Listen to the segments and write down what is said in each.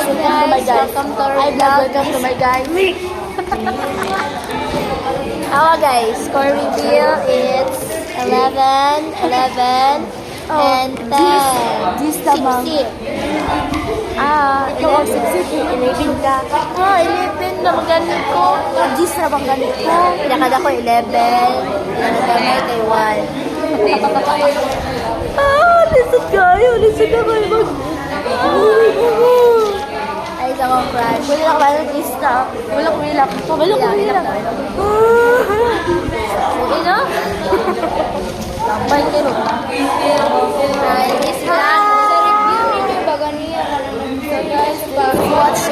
Welcome to our vlog. Welcome to my guys. Guys, score reveal, it's 11, 11, and 10. This naman. Ikaw ang 11 ka. 11 na magaling ko. This na bang ganit ko? Pinakada ko 11. Nagamay kay 1. Lisod kayo. Lisod na kayo. Ay, isa kong crush. Wala ka ba ng lista? Wala ko ilap. Wala ko ilap. Okay na? Lambay kayo. Ay, this vlog. Sa review baga niya. So guys, Watch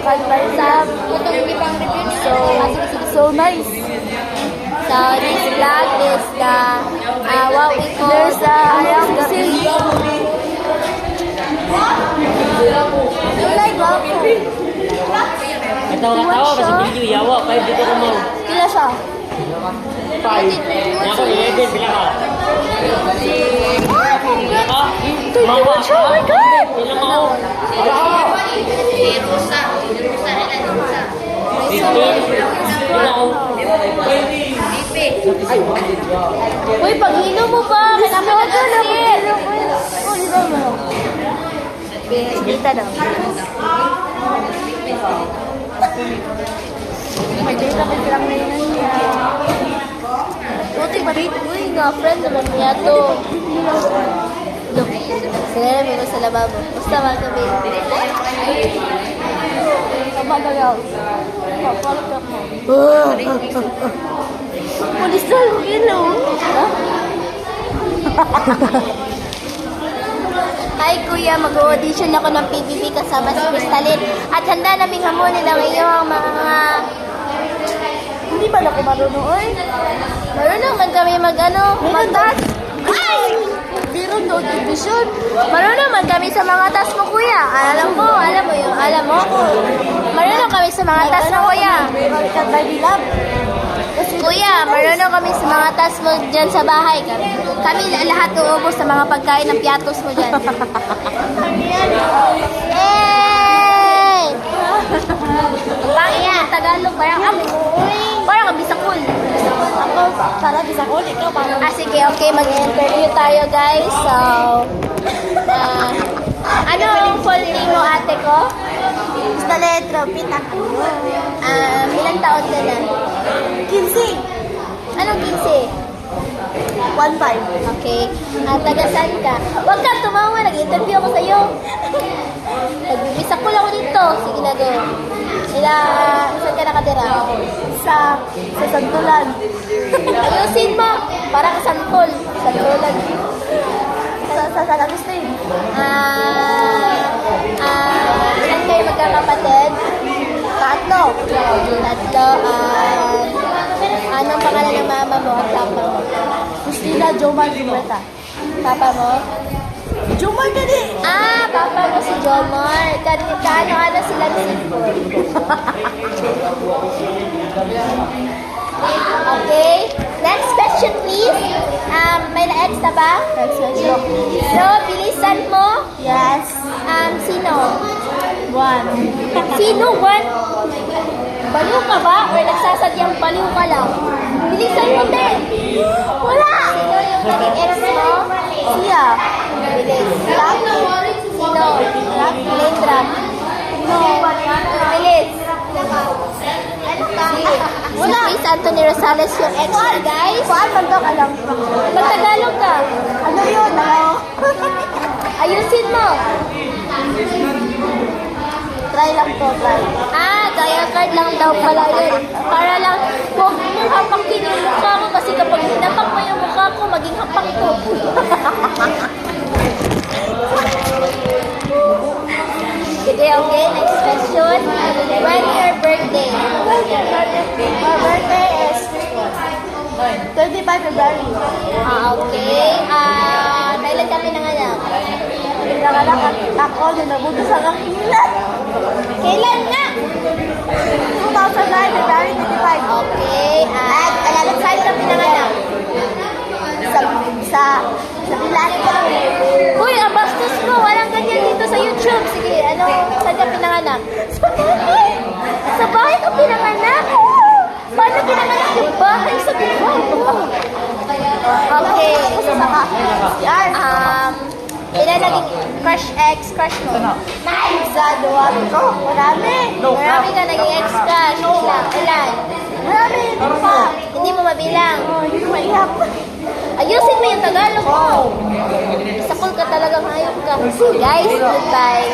Kalbarsam. So nice. So this vlog is the what we call There's you like Wapo? Katawa-katawa pa sa video, yawa, 5 dito ko mo. Kila siya? 5. Ako, 11, pila ka? Pila ka? Mawa. Oh my God! Pila ka? 15. Pila ka? Uy, paghilo mo ba? Kailangan na kasi. Kita daw. Dito ka silang ngayon niya. Buti ba rin? Uy, nga-friend naman niya to. Look, sila namin mo sa lababo. Basta mga gabi. Tama na yaw. Papalit ako. Pulis na yung ilaw. Ha? Hi kuya, mag-audition ako ng PBB kasama si Crystalline. At handa naming hamunin ang iyong mga... Hindi ba na ako marunong, oy? Marunong man kami mag-task. Ay! Biro no division. Marunong man kami sa mga task mo kuya. Alam mo yung alam mo. Marunong kami sa mga task mo kuya. Balikan tayo di lab. Kuya, marunong kami sa mga task mo dyan sa bahay. Kami lahat uubos sa mga pagkain ng piatos mo dyan. Yay! Pangya, Tagalog, parang kami sa cool. Ako, para bisa ko, ikaw parang... Sige, okay, mag-interview tayo guys. So, ano ang full name mo ate ko? Sa letro, pitak. Ilang taon ka na? 15. Anong 15? 1-5. Okay. Taga saan ka? Huwag ka tumawa, nag-interview ako sa'yo. Nagbibisa ko lang ako dito. Sige na, go. Saan ka nakatira? Sa Santulan. Ayusin mo. Para ka santol. Santulan. Sa San Agustin. Ilan kayo magkakapatid? Tatlo. Tatlo. Anong pangalan ng mama mo at papa mo? Christina, Jomar, Gilberta. Papa mo? Jomar ka di! Papa mo si Jomar. Kaano sila ni Sipol? Okay. Next question, please. May na-ex na ba? Next question. So, bilisan mo. Yes. Sino? 1. Sino? One? Baliw ka ba? Or nagsasadyang baliw ka lang? Bilisan mo din. Wala! Sino yung naging ex mo? Siya. Bilis. Sino? Lendra. No. Bilis. Si Chris Anthony Rosales yung ex niya, guys. Kuan man daw ka lang. Magtagalog ka. Ano yun? Ano? Ayusin mo. Try lang to, try. Dial card lang daw pala yun. Para lang, huwag mong hapakin yung mukha ko kasi kapag hinapak mo yung mukha ko, maging hapak ko. Sige, okay. Next question. When your birthday? My birthday is 25 February. Okay. Kailan kami nanganak? Nakalak ako na nabuto sa kakilan. Kailan nga? 2009 February 25. Okay. At saan kami nanganak? Sa Bilangin ko lang. Uy, ang bastos mo. Walang ganyan dito sa YouTube. Sige, ano, saan ka pinanganak? Sa bahay. Sa bahay ka pinanganak? Paano pinanganak yung bahay sa bahay? Okay. Yan. Ilan naging crush mo? Sa duwami ko. Marami. Marami ka naging ex-crush. Ilan? Marami. Ano pa? Hindi mo mabilang. Hindi ko maiyak. Ayusin mo yung Tagalog mo. Sakol ka talagang hayop ka. Guys, goodbye.